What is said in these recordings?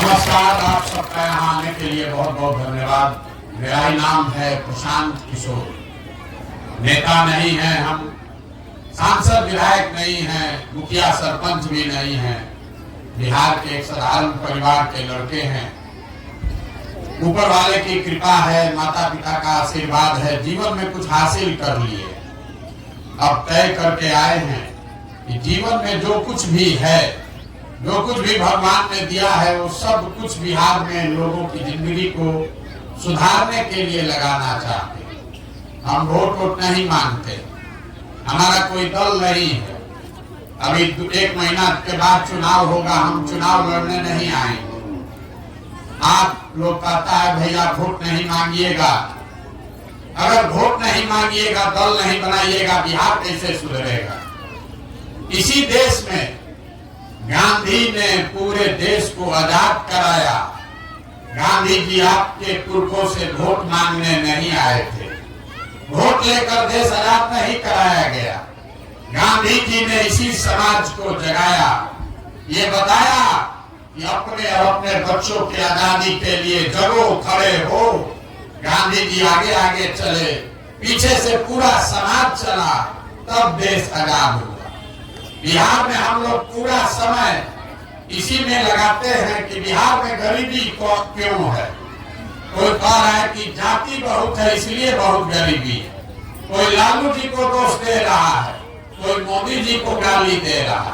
नमस्कार, आप सबका यहाँ आने के लिए बहुत बहुत धन्यवाद। मेरा ही नाम है प्रशांत किशोर। नेता नहीं है हम, सांसद विधायक नहीं है, मुखिया सरपंच भी नहीं है। बिहार के एक साधारण परिवार के लड़के हैं। ऊपर वाले की कृपा है, माता पिता का आशीर्वाद है, जीवन में कुछ हासिल कर लिए। अब तय करके आए हैं कि जीवन में जो कुछ भी है, जो कुछ भी भगवान ने दिया है, वो सब कुछ बिहार में लोगों की जिंदगी को सुधारने के लिए लगाना चाहते हैं। हम वोट नहीं मांगते, हमारा कोई दल नहीं है। अभी 1 महीना के बाद चुनाव होगा, हम चुनाव लड़ने नहीं आएंगे। आप लोग कहता है भैया वोट नहीं मांगिएगा। अगर वोट नहीं मांगिएगा, दल नहीं बनाइएगा, बिहार कैसे सुधरेगा? इसी देश में गांधी ने पूरे देश को आजाद कराया। गांधी जी आपके पुरखों से वोट मांगने नहीं आए थे। वोट लेकर देश आजाद नहीं कराया गया। गांधी जी ने इसी समाज को जगाया, ये बताया कि अपने और अपने बच्चों की आजादी के लिए जगो, खड़े हो। गांधी जी आगे आगे चले, पीछे से पूरा समाज चला, तब देश आजाद हुआ। बिहार में हम लोग पूरा समय इसी में लगाते हैं कि बिहार में गरीबी क्यों है। कोई कह रहा है कि जाति बहुत है इसलिए बहुत गरीबी है, कोई लालू जी को दोष दे रहा है, कोई मोदी जी को गाली दे रहा है।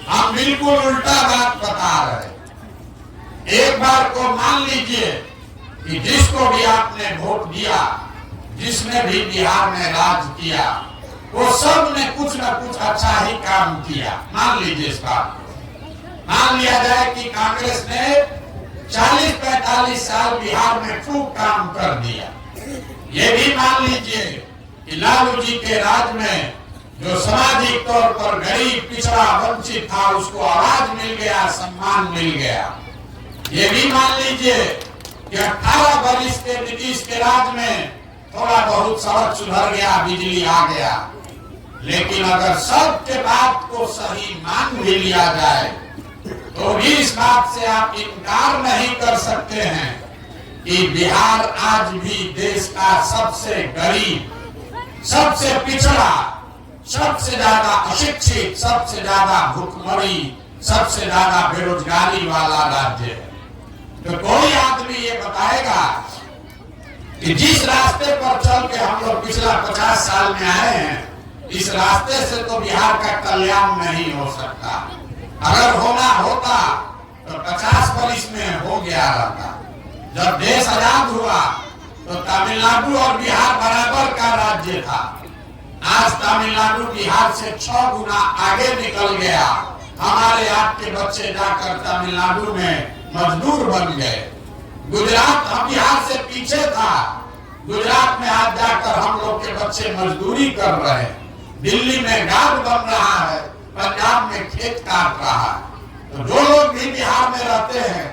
हम बिल्कुल उल्टा बात बता रहे। एक बार को मान लीजिए कि जिसको भी आपने वोट दिया, जिसने भी बिहार में राज किया, वो सब ने कुछ न कुछ अच्छा ही काम किया। मान लीजिए इस बात, मान लिया जाए कि कांग्रेस ने 40-45 साल बिहार में खूब काम कर दिया। ये भी मान लीजिए कि लालू जी के राज में जो सामाजिक तौर पर गरीब, पिछड़ा, वंचित था, उसको आवाज मिल गया, सम्मान मिल गया। ये भी मान लीजिए कि 18 वर्ष के नीतीश के राज में थोड़ा बहुत सड़क सुधर गया, बिजली आ गया। लेकिन अगर सबके बात को सही मान भी लिया जाए, तो भी इस बात से आप इनकार नहीं कर सकते हैं कि बिहार आज भी देश का सबसे गरीब, सबसे पिछड़ा, सबसे ज्यादा अशिक्षित, सबसे ज्यादा भूखमरी, सबसे ज्यादा बेरोजगारी वाला राज्य है। तो कोई आदमी ये बताएगा कि जिस रास्ते पर चल के हम लोग पिछला 50 साल में आए हैं, इस रास्ते से तो बिहार का कल्याण नहीं हो सकता। अगर होना होता तो 50 वर्ष में हो गया रहता। जब देश आजाद हुआ तो तमिलनाडु और बिहार बराबर का राज्य था। आज तमिलनाडु बिहार से 6 गुना आगे निकल गया। हमारे आपके बच्चे जाकर तमिलनाडु में मजदूर बन गए। गुजरात हम बिहार से पीछे था, गुजरात में आज जाकर हम लोग के बच्चे मजदूरी कर रहे हैं। दिल्ली में गार्ड बन रहा है, पंजाब में खेत काट रहा है। तो जो लोग भी बिहार में रहते हैं,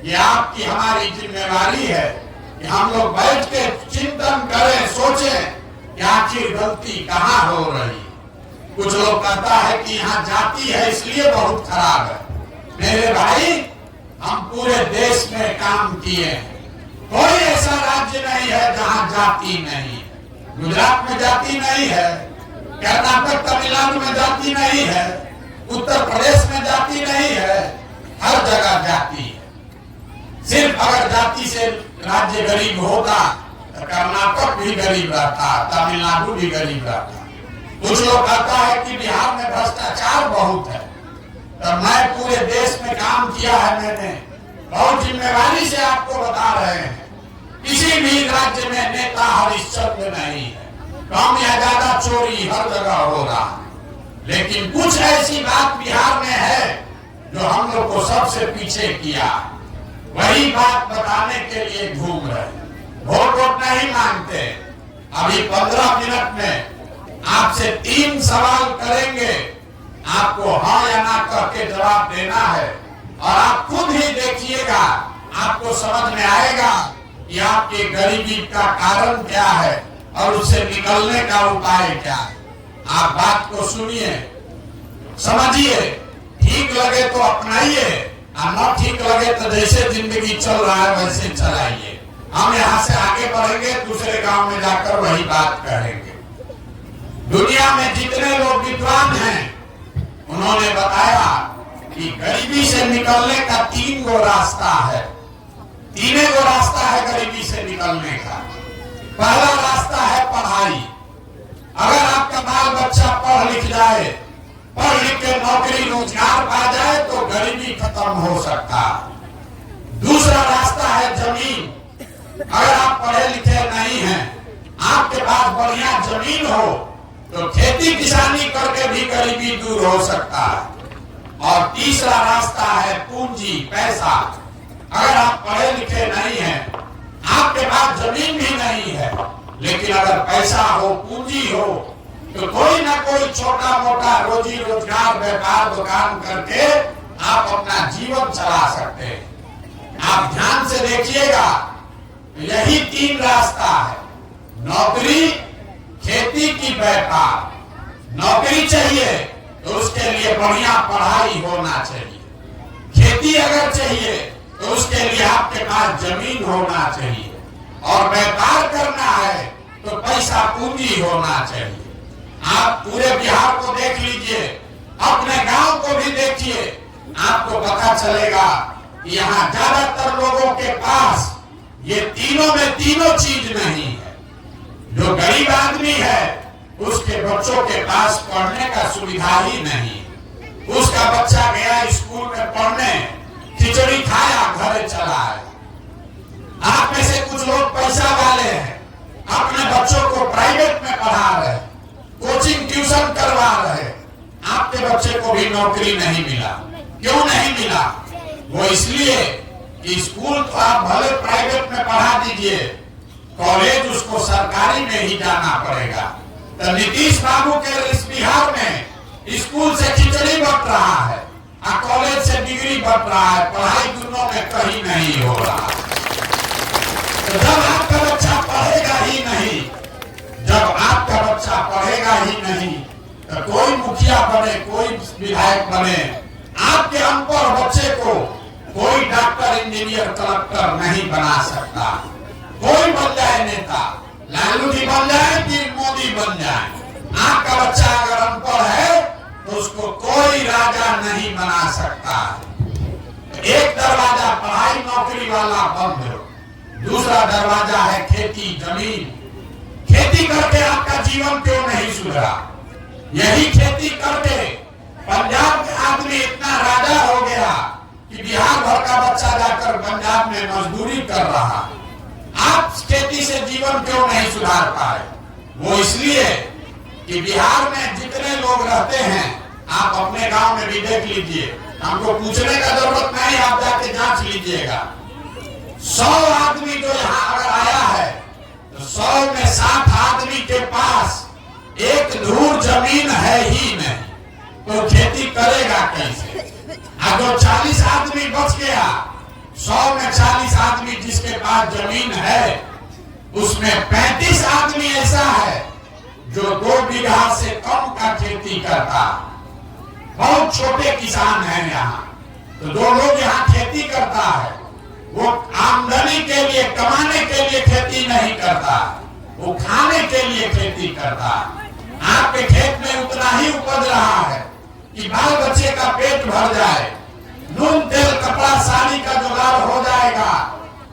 ये आपकी हमारी जिम्मेवारी है कि हम लोग बैठ के चिंतन करें, सोचें कि आखिर गलती कहाँ हो रही। कुछ लोग कहता है कि यहाँ जाति है इसलिए बहुत खराब है। मेरे भाई, हम पूरे देश में काम किए हैं। कोई ऐसा राज्य नहीं है जहाँ जाति नहीं है। गुजरात में जाति नहीं है, कर्नाटक, तमिलनाडु में जाति नहीं है, उत्तर प्रदेश में जाति नहीं है, हर जगह जाति है। सिर्फ अगर जाति से राज्य गरीब होता तो कर्नाटक भी गरीब रहता, तमिलनाडु भी गरीब रहता। कुछ लोग कहता है कि बिहार में भ्रष्टाचार बहुत है। तो मैं पूरे देश में काम किया है, मैंने बहुत जिम्मेवारी से आपको बता रहे हैं। किसी भी राज्य में नेता हरिश्चंद्र नहीं है, कम या ज्यादा चोरी हर जगह हो रहा है। लेकिन कुछ ऐसी बात बिहार में है जो हम लोग को सबसे पीछे किया। वही बात बताने के लिए घूम रहे। वोट नहीं मांगते। अभी 15 मिनट में आपसे 3 सवाल करेंगे, आपको हाँ या ना करके जवाब देना है। और आप खुद ही देखिएगा, आपको समझ में आएगा कि आपकी गरीबी का कारण क्या है और उससे निकलने का उपाय क्या है। आप बात को सुनिए, समझिए, ठीक लगे तो अपनाइए, न ठीक लगे तो जैसे जिंदगी चल रहा है वैसे चलाइए। हम यहाँ से आगे बढ़ेंगे, दूसरे गांव में जाकर वही बात करेंगे। दुनिया में जितने लोग विद्वान हैं उन्होंने बताया कि गरीबी से निकलने का 3 गो रास्ता है। 3 गो रास्ता है गरीबी से निकलने का। पहला रास्ता है पढ़ाई। अगर आपका बाल बच्चा पढ़ लिख जाए, पढ़ लिख के नौकरी रोजगार पा जाए तो गरीबी खत्म हो सकता है। दूसरा रास्ता है जमीन। अगर आप पढ़े लिखे नहीं हैं, आपके पास बढ़िया जमीन हो तो खेती किसानी करके भी गरीबी दूर हो सकता है। और तीसरा रास्ता है पूंजी, पैसा। अगर आप पढ़े लिखे नहीं हैं, आपके पास जमीन भी नहीं है, लेकिन अगर पैसा हो, पूंजी हो, तो कोई ना कोई छोटा मोटा रोजी रोजगार, व्यापार, दुकान करके आप अपना जीवन चला सकते हैं। आप ध्यान से देखिएगा, यही 3 रास्ता है। नौकरी, खेती की व्यापार। नौकरी चाहिए तो उसके लिए बढ़िया पढ़ाई होना चाहिए। खेती अगर चाहिए तो उसके लिए आपके पास जमीन होना चाहिए। और व्यापार करना है तो पैसा पूंजी होना चाहिए। आप पूरे बिहार को देख लीजिए, अपने गांव को भी देखिए, आपको पता चलेगा कि यहाँ ज्यादातर लोगों के पास ये तीनों में तीनों चीज नहीं है। जो गरीब आदमी है उसके बच्चों के पास पढ़ने का सुविधा ही नहीं। उसका बच्चा गया स्कूल में पढ़ने, खिचड़ी खाया, घर चला है। आप में से कुछ लोग पैसा वाले हैं, अपने बच्चों को प्राइवेट में पढ़ा रहे, कोचिंग ट्यूशन करवा रहे। आपके बच्चे को भी नौकरी नहीं मिला। क्यों नहीं मिला? वो इसलिए कि स्कूल तो आप भले प्राइवेट में पढ़ा दीजिए, कॉलेज उसको सरकारी में ही जाना पड़ेगा। तो नीतीश बाबू के इस बिहार में स्कूल से खिचड़ी बट रहा है और कॉलेज से डिग्री बट रहा है। पढ़ाई दोनों में कहीं नहीं हो रहा। तो जब आपका बच्चा पढ़ेगा ही नहीं, जब आपका बच्चा पढ़ेगा ही नहीं, तो कोई मुखिया बने, कोई विधायक बने, आपके अनपढ़ बच्चे को कोई डॉक्टर, इंजीनियर, कलेक्टर नहीं बना सकता। कोई बन जाए नेता, लालू जी बन जाए कि मोदी बन जाए, आपका बच्चा अगर अनपढ़ है तो उसको कोई राजा नहीं बना सकता। एक दरवाजा पढ़ाई नौकरी वाला बंद हो, दूसरा दरवाजा है खेती, जमीन। खेती करके आपका जीवन क्यों नहीं सुधरा? यही खेती करके पंजाब में आदमी इतना राजा हो गया कि बिहार भर का बच्चा जाकर पंजाब में मजदूरी कर रहा। आप खेती से जीवन क्यों नहीं सुधार पाए? वो इसलिए कि बिहार में जितने लोग रहते हैं, आप अपने गांव में भी देख लीजिए, हमको पूछने का जरूरत नहीं, आप जाके जांच लीजिएगा। 100 आदमी जो यहाँ अगर आया है तो 100 में 60 आदमी के पास एक धूर जमीन है ही नहीं, तो खेती करेगा कैसे? अगर 40 आदमी बच गया, 100 में 40 आदमी जिसके पास जमीन है, उसमें 35 आदमी ऐसा है जो 2 बीघा से कम का खेती करता। बहुत छोटे किसान हैं यहाँ, तो 2 लोग यहाँ खेती करता है। वो आमदनी के लिए, कमाने के लिए खेती नहीं करता, वो खाने के लिए खेती करता। आपके खेत में उतना ही उपज रहा है कि बाल बच्चे का पेट भर जाए, नून तेल कपड़ा साड़ी का जुगाड़ हो जाएगा।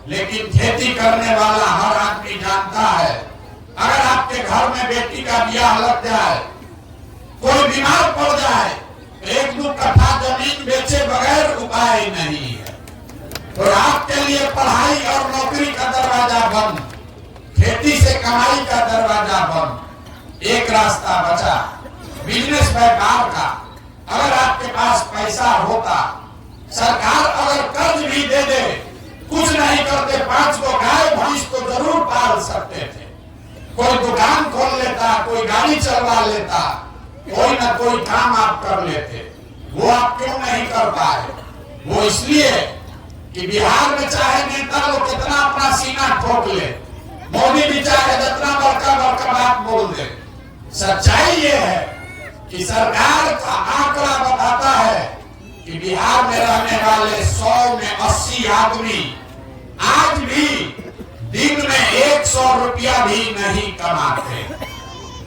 लेकिन खेती करने वाला हर आदमी जानता है, अगर आपके घर में बेटी का ब्याह लग जाए, कोई बीमार पड़ जाए, 1-2 कट्ठा जमीन बेचे बगैर उपाय नहीं है। तो आपके लिए पढ़ाई और नौकरी का दरवाजा बंद, खेती से कमाई का दरवाजा बंद। एक रास्ता बचा, बिजनेस व्यापार का। अगर आपके पास पैसा होता, सरकार अगर कर्ज भी दे दे, कुछ नहीं करते, 5 को गाय भैंस तो जरूर पाल सकते थे। कोई दुकान खोल लेता, कोई गाड़ी चलवा लेता, कोई ना कोई काम आप कर लेते। वो आप क्यों नहीं कर पाए? वो इसलिए कि बिहार में चाहे नेता लोग कितना अपना सीना ठोक ले, मोदी भी चाहे जितना बड़का बड़का बात बोल दे, सच्चाई ये है कि सरकार का आंकड़ा बताता है कि बिहार में रहने वाले 100 में 80 आदमी आज भी दिन में 100 रुपया भी नहीं कमाते।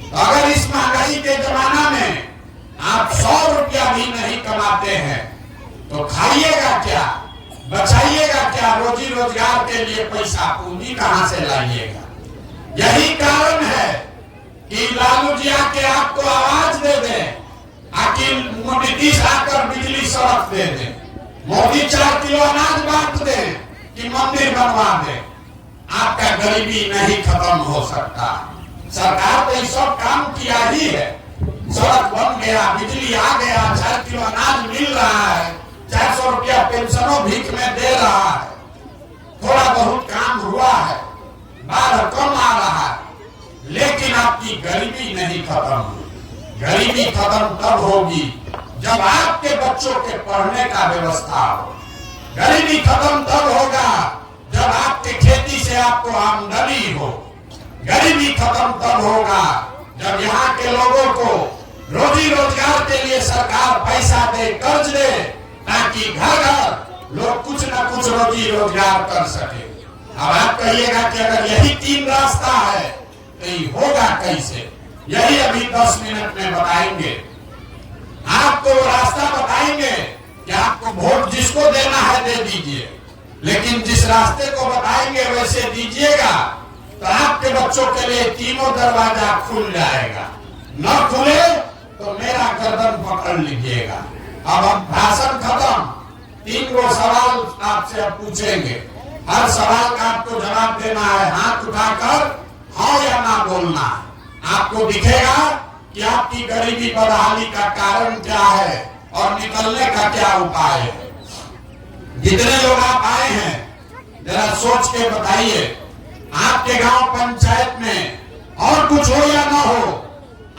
तो अगर इस महंगाई के जमाना में आप 100 रुपया भी नहीं कमाते हैं तो खाइएगा क्या, बचाइएगा क्या, रोजी रोजगार के लिए पैसा पूंजी कहां से लाइएगा। यही कारण है कि लालू जी आके आपको आवाज दे दे, आखिर नीतीश आकर बिजली सड़क दे दे, मोदी 4 किलो अनाज बांट दे कि मंदिर बनवा दे, आपका गरीबी नहीं खत्म हो सकता। सरकार तो ये सब काम किया ही है, सड़क बन गया, बिजली आ गया, 4 किलो अनाज मिल रहा है, 400 रुपया पेंशनों भीख में दे रहा है, थोड़ा बहुत काम हुआ है, बाढ़ कम आ रहा है, लेकिन आपकी गरीबी नहीं खत्म हुई। गरीबी खत्म तब होगी जब आपके बच्चों के पढ़ने का व्यवस्था हो। गरीबी खत्म तब होगा जब आपके खेती से आपको आमदनी हो। गरीबी खत्म तब होगा जब यहाँ के लोगों को रोजी रोजगार के लिए सरकार पैसा दे, कर्ज दे, ताकि घर घर लोग कुछ न कुछ रोजी रोजगार कर सके। अब आप कहिएगा कि अगर यही 3 रास्ता है तो ये होगा कैसे? यही अभी 10 मिनट में बताएंगे। आपको वो रास्ता बताएंगे कि आपको वोट जिसको देना है दे दीजिए, लेकिन जिस रास्ते को बताएंगे वैसे दीजिएगा तो आपके बच्चों के लिए तीनों दरवाजा खुल जाएगा। न खुले तो मेरा गर्दन पकड़ लीजिएगा। अब भाषण खत्म, 3 गो सवाल आपसे अब पूछेंगे। हर सवाल का आपको जवाब देना है, हाथ उठाकर हाँ या ना बोलना है। आपको दिखेगा कि आपकी गरीबी बदहाली का कारण क्या है और निकलने का क्या उपाय है। जितने लोग आप आए हैं जरा सोच के बताइए, आपके गांव पंचायत में और कुछ हो या ना हो,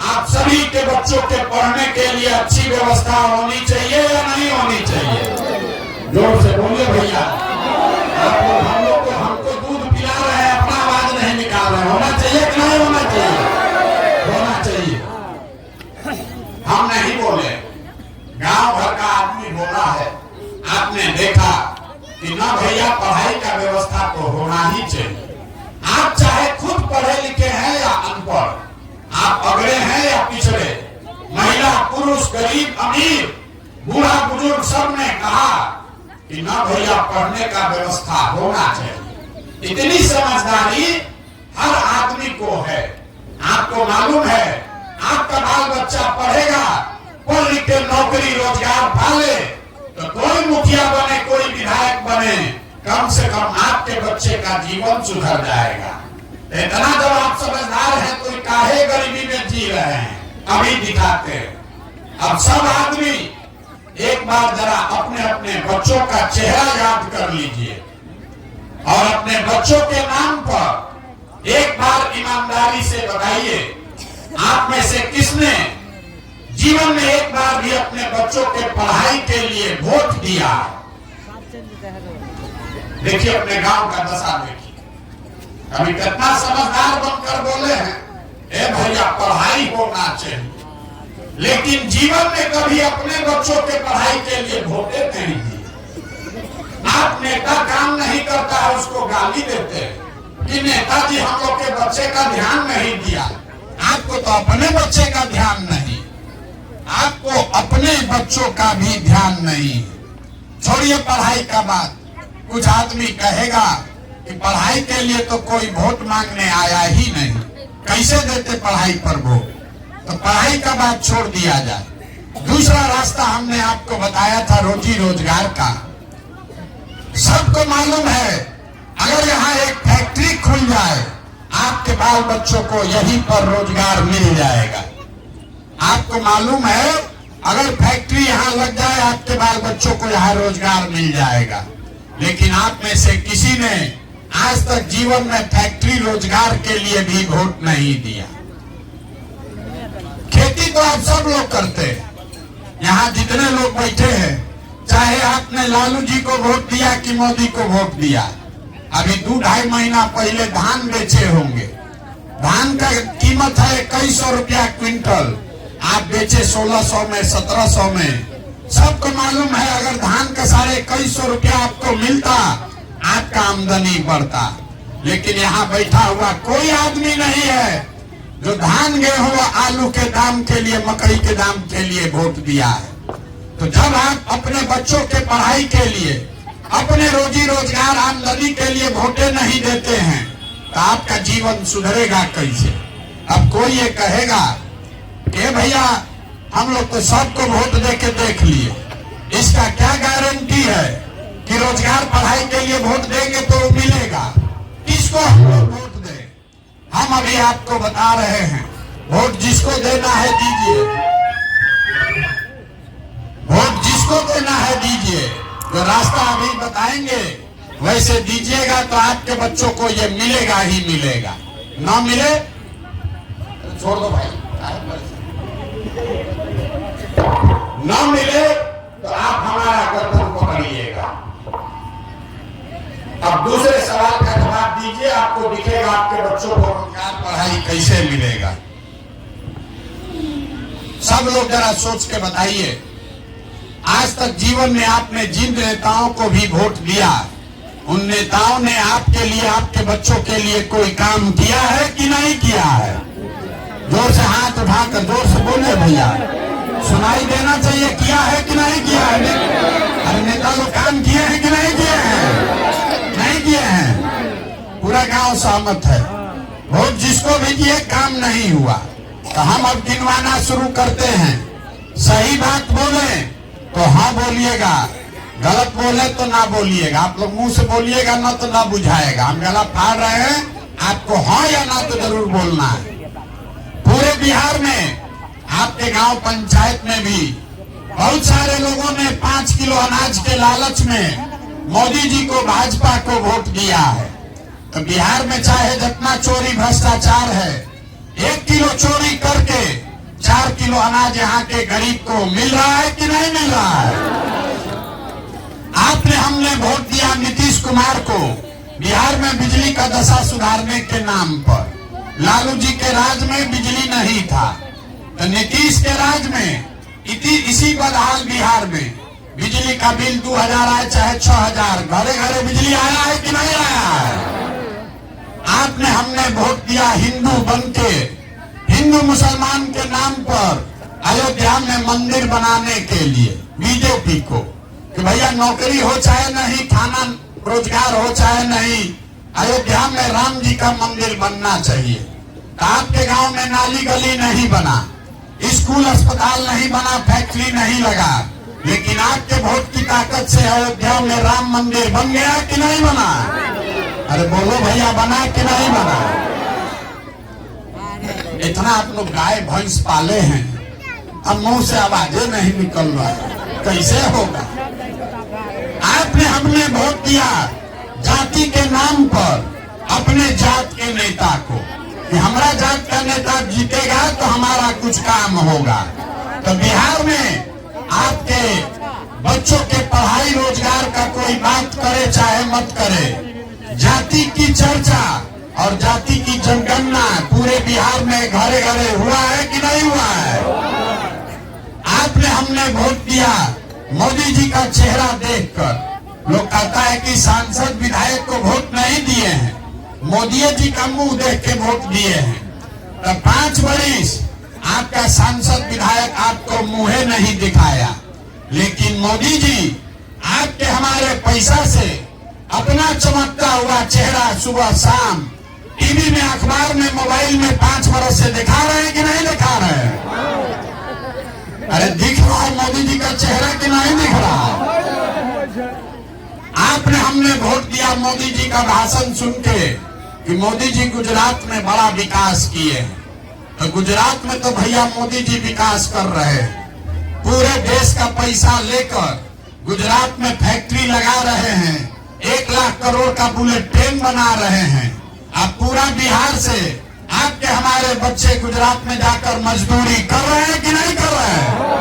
आप सभी के बच्चों के पढ़ने के लिए अच्छी व्यवस्था होनी चाहिए या नहीं होनी चाहिए? जोर से बोलिए भैया। आप लोग हम लोग को हमको दूध पिला रहे हैं, अपना आवाज नहीं निकाल रहे। होना चाहिए कि नहीं होना चाहिए? होना चाहिए। हम नहीं बोले, गांव भर का आदमी बोला है। आपने देखा कि ना भैया पढ़ाई का व्यवस्था तो होना ही चाहिए। आप चाहे खुद पढ़े लिखे हैं या अनपढ़, आप अगड़े हैं या पिछड़े, महिला पुरुष गरीब अमीर बूढ़ा बुजुर्ग सब ने कहा कि ना भैया पढ़ने का व्यवस्था होना चाहिए। इतनी समझदारी हर आदमी को है। आपको मालूम है आपका बाल बच्चा पढ़ेगा, पढ़ लिख के नौकरी रोजगार पाले तो कोई मुखिया बने, कोई विधायक बने, कम से कम आपके बच्चे का जीवन सुधर जाएगा। इतना जब आप समझदार हैं तो काहे गरीबी में जी रहे हैं? अभी दिखाते हैं। अब सब आदमी एक बार जरा अपने अपने बच्चों का चेहरा याद कर लीजिए और अपने बच्चों के नाम पर एक बार ईमानदारी से बताइए, आप में से किसने जीवन में एक बार भी अपने बच्चों के पढ़ाई के लिए वोट दिया? देखिए अपने गांव का दशा देखिए, अभी कितना समझदार बनकर बोले हैं ए भैया पढ़ाई होना चाहिए, लेकिन जीवन में कभी अपने बच्चों के पढ़ाई के लिए वोटे नहीं दिए। आप नेता काम नहीं करता है उसको गाली देते हैं कि नेताजी हम लोग के बच्चे का ध्यान नहीं दिया। आपको तो अपने बच्चे का ध्यान नहीं, आपको अपने बच्चों का भी ध्यान नहीं। छोड़िए पढ़ाई का बात, कुछ आदमी कहेगा कि पढ़ाई के लिए तो कोई वोट मांगने आया ही नहीं, कैसे देते पढ़ाई पर वोट? तो पढ़ाई का बात छोड़ दिया जाए। दूसरा रास्ता हमने आपको बताया था रोजी रोजगार का। सबको मालूम है अगर यहाँ एक फैक्ट्री खुल जाए आपके बाल बच्चों को यहीं पर रोजगार मिल जाएगा। आपको मालूम है अगर फैक्ट्री यहाँ लग जाए आपके बाल बच्चों को यहाँ रोजगार मिल जाएगा। लेकिन आप में से किसी ने आज तक जीवन में फैक्ट्री रोजगार के लिए भी वोट नहीं दिया। खेती तो आप सब लोग करते हैं। यहाँ जितने लोग बैठे हैं, चाहे आपने लालू जी को वोट दिया कि मोदी को वोट दिया, अभी 2-2.5 महीना पहले धान बेचे होंगे। धान का कीमत है 2100 रुपया क्विंटल, आप बेचे 1600 में 1700 में, सबको मालूम है अगर धान का 2150 रुपया आपको मिलता, आपका आमदनी बढ़ता। लेकिन यहाँ बैठा हुआ कोई आदमी नहीं है जो धान गेहूं आलू के दाम के लिए, मकई के दाम के लिए वोट दिया है। तो जब आप अपने बच्चों के पढ़ाई के लिए, अपने रोजी रोजगार आमदनी के लिए वोटें नहीं देते हैं तो आपका जीवन सुधरेगा कैसे? अब कोई ये कहेगा कि भैया हम लोग तो सबको वोट दे के देख लिए, इसका क्या गारंटी है कि रोजगार पढ़ाई के लिए वोट देंगे तो मिलेगा? किसको हम लोग वोट दें? हम अभी आपको बता रहे हैं, वोट जिसको देना है दीजिए, वोट जिसको देना है दीजिए। जो रास्ता अभी बताएंगे वैसे दीजिएगा तो आपके बच्चों को ये मिलेगा ही मिलेगा। ना मिले तो छोड़ दो भाई, ना मिले तो आप हमारा गर्दन पकड़िएगा। अब दूसरे सवाल का जवाब दीजिए, आपको दिखेगा आपके बच्चों को रोजगार पढ़ाई कैसे मिलेगा। सब लोग जरा सोच के बताइए, आज तक जीवन में आपने जिन नेताओं को भी वोट दिया, उन नेताओं ने आपके लिए, आपके बच्चों के लिए कोई काम किया है कि नहीं किया है? जोर से हाथ उठाकर जोर से बोले भैया, सुनाई देना चाहिए, किया है कि नहीं किया है? अरे नेता लोग काम किए हैं कि नहीं किए हैं? नहीं किए हैं। पूरा गांव सहमत है, वोट जिसको भी दिए काम नहीं हुआ। तो हम अब गिनवाना शुरू करते हैं। सही बात बोले तो हाँ बोलिएगा, गलत बोले तो ना बोलिएगा। आप लोग मुंह से बोलिएगा ना तो ना बुझाएगा। हम गला फाड़ रहे हैं, आपको हाँ या ना तो जरूर बोलना है। पूरे बिहार में आपके गांव पंचायत में भी बहुत सारे लोगों ने 5 किलो अनाज के लालच में मोदी जी को, भाजपा को वोट दिया है। तो बिहार में चाहे जितना चोरी भ्रष्टाचार है, 1 किलो चोरी करके 4 किलो अनाज यहाँ के गरीब को मिल रहा है कि नहीं मिल रहा है? आपने, हमने वोट दिया नीतीश कुमार को बिहार में बिजली का दशा सुधारने के नाम पर। लालू जी के राज में बिजली नहीं था, तो नीतीश के राज में इसी बदहाल बिहार में बिजली का बिल 2000 आए चाहे 6000, घरे घरे बिजली आया है कि नहीं आया है? आपने, हमने वोट दिया हिंदू बनके, हिंदू मुसलमान के नाम पर अयोध्या में मंदिर बनाने के लिए बीजेपी को, कि भैया नौकरी हो चाहे नहीं, खाना रोजगार हो चाहे नहीं, अयोध्या में राम जी का मंदिर बनना चाहिए। तो आपके गांव में नाली गली नहीं बना, स्कूल अस्पताल नहीं बना, फैक्ट्री नहीं लगा, लेकिन आपके वोट की ताकत से अयोध्या में राम मंदिर बन गया कि नहीं बना? अरे बोलो भैया, बना कि नहीं बना? इतना आप लोग गाय भैंस पाले हैं, अब मुंह से आवाजें नहीं निकल रहा है, कैसे होगा? आपने, हमने वोट दिया जाति के नाम पर अपने जात के नेता को, कि हमारा जात का नेता जीतेगा तो हमारा कुछ काम होगा। तो बिहार में आपके बच्चों के पढ़ाई रोजगार का कोई बात करे चाहे मत करे, जाति की चर्चा और जाति की जनगणना पूरे बिहार में घरे घरे हुआ है कि नहीं हुआ है? आपने, हमने वोट दिया मोदी जी का चेहरा देखकर। लोग कहता है कि सांसद विधायक को वोट नहीं दिए हैं, मोदी जी का मुंह देख के वोट दिए हैं। तो 5 वर्ष आपका सांसद विधायक आपको मुंह नहीं दिखाया, लेकिन मोदी जी आपके, हमारे पैसा से अपना चमकता हुआ चेहरा सुबह शाम टीवी में, अखबार में, मोबाइल में 5 वर्ष से दिखा रहे हैं कि नहीं दिखा रहे हैं? अरे दिख रहा है मोदी जी का चेहरा कि नहीं दिख रहा? आपने, हमने वोट दिया मोदी जी का भाषण सुन के कि मोदी जी गुजरात में बड़ा विकास किए हैं। तो गुजरात में तो भैया मोदी जी विकास कर रहे हैं, पूरे देश का पैसा लेकर गुजरात में फैक्ट्री लगा रहे हैं, 1 लाख करोड़ का बुलेट ट्रेन बना रहे हैं। अब पूरा बिहार से आपके, हमारे बच्चे गुजरात में जाकर मजदूरी कर रहे हैं कि नहीं कर रहे हैं?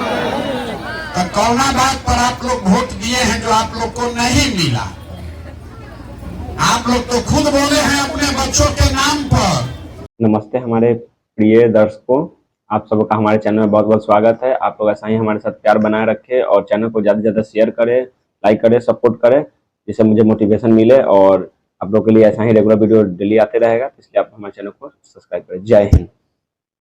तो कौना बात पर आप लोग वोट दिए हैं जो आप लोग को नहीं मिला? आप लोग तो खुद बोले हैं अपने बच्चों के नाम पर। नमस्ते हमारे प्रिय दर्शकों, आप सबका हमारे चैनल में बहुत बहुत स्वागत है। आप लोग ऐसा ही हमारे साथ प्यार बनाए रखें और चैनल को ज़्यादा से ज़्यादा शेयर करें, लाइक करें, सपोर्ट करें, जिससे मुझे मोटिवेशन मिले और आप लोग के लिए ऐसा ही रेगुलर वीडियो डेली आते रहेगा। इसलिए आप हमारे चैनल को सब्सक्राइब करें। जय हिंद।